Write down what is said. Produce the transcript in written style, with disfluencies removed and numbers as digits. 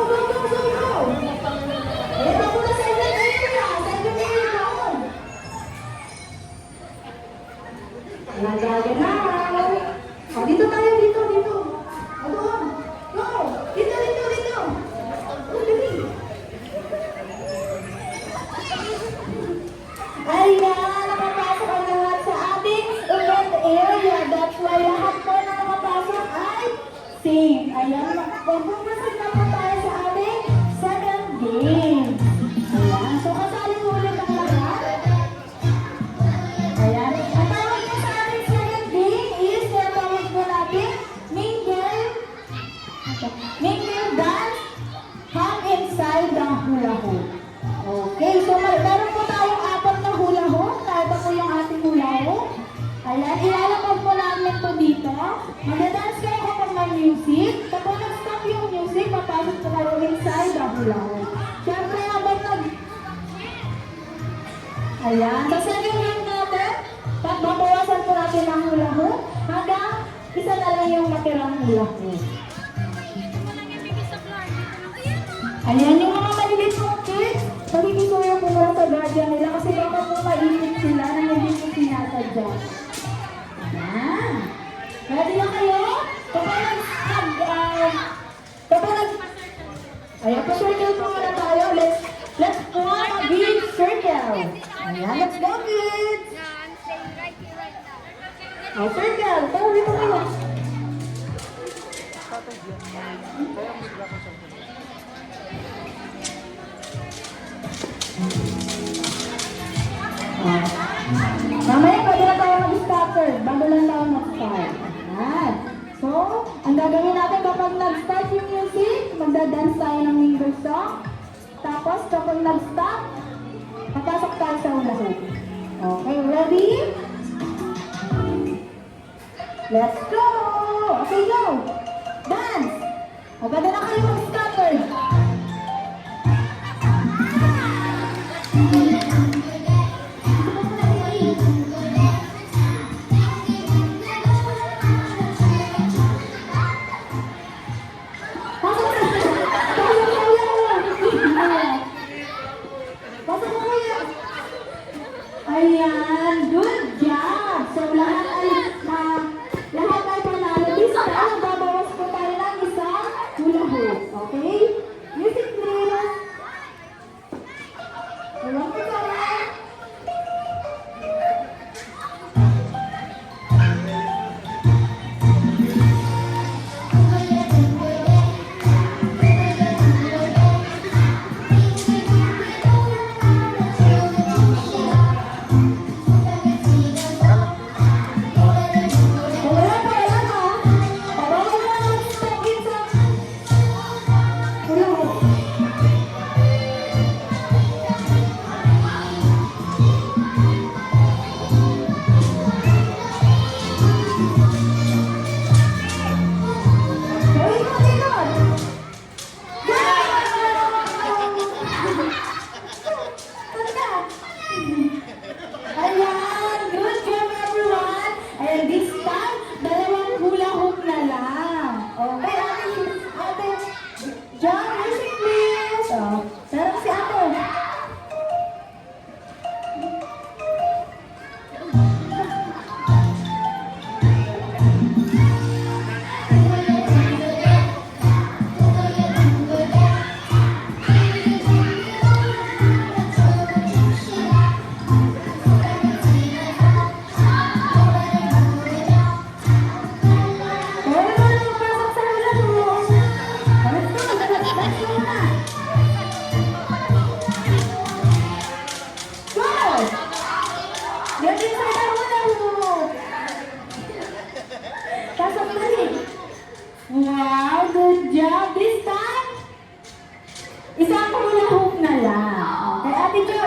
go, go, go, go! Ito po na sa inyo area. Sa inyo area. Nagaganaw. O, dito tayo, dito, dito. O, doon. Go! Dito, dito, dito. O, dali. Ayan, nakapasok ang lahat sa ating event area. That's why lahat po na nakapasok ay safe. Ayan, magpupusin na po tayo sa ating second game. Ayan, so kasali ulit ang lahat. Ayan, ang tawag niya sa ating second game is, tawag po natin, mingle dance, hang inside the hula hoop. Okay, so meron po tayong apat na hula hoop. Ito po yung ating hula hoop. Ayan, ilalapag po namin ito dito. Mag-dance kayo kapag may music. Kapag nag-stop yung music, papasok po kayo inside the hula hoop. Siyempre, habang ayan, sa second game natin, babawasan po natin ang hula hoop hanggang isa na lang yung matirang hula hoop. Ayan, yung mga malilit mong kids, magkikisuyo po muna sa guardian nila kasi baka po mainit sila na hindi po sinasadya. Ayan. Ready na kayo? Ayan, pa-circle po muna tayo. Let's form a big circle. Ayan, let's go kids! O, circle. Tara, dito kayo. Mamaya pwede na tayo mag-starter bago lang tayo mag-start. Ayan. So, ang gagawin natin kapag nag-start yung music, magda-dance tayo ng mingle song. Tapos kapag nag-stop, papasok tayo sa hula hoop. Okay, ready? Let's go! Okay, go! Dance! Maganda na kayo mag-starter. Ayan, good job! So lahat ay panalo. This time, babawas po tayo ng isang hula hoop. Okay? Music please! Ayan po tayo. Ayan, good job everyone. And this time, dalawang hula hoop na lang. Okay, ate, John, music please. Oh, sarap si ate. Wow, good job. This time, isang hula hoop na lang. Okay, Ate Jo,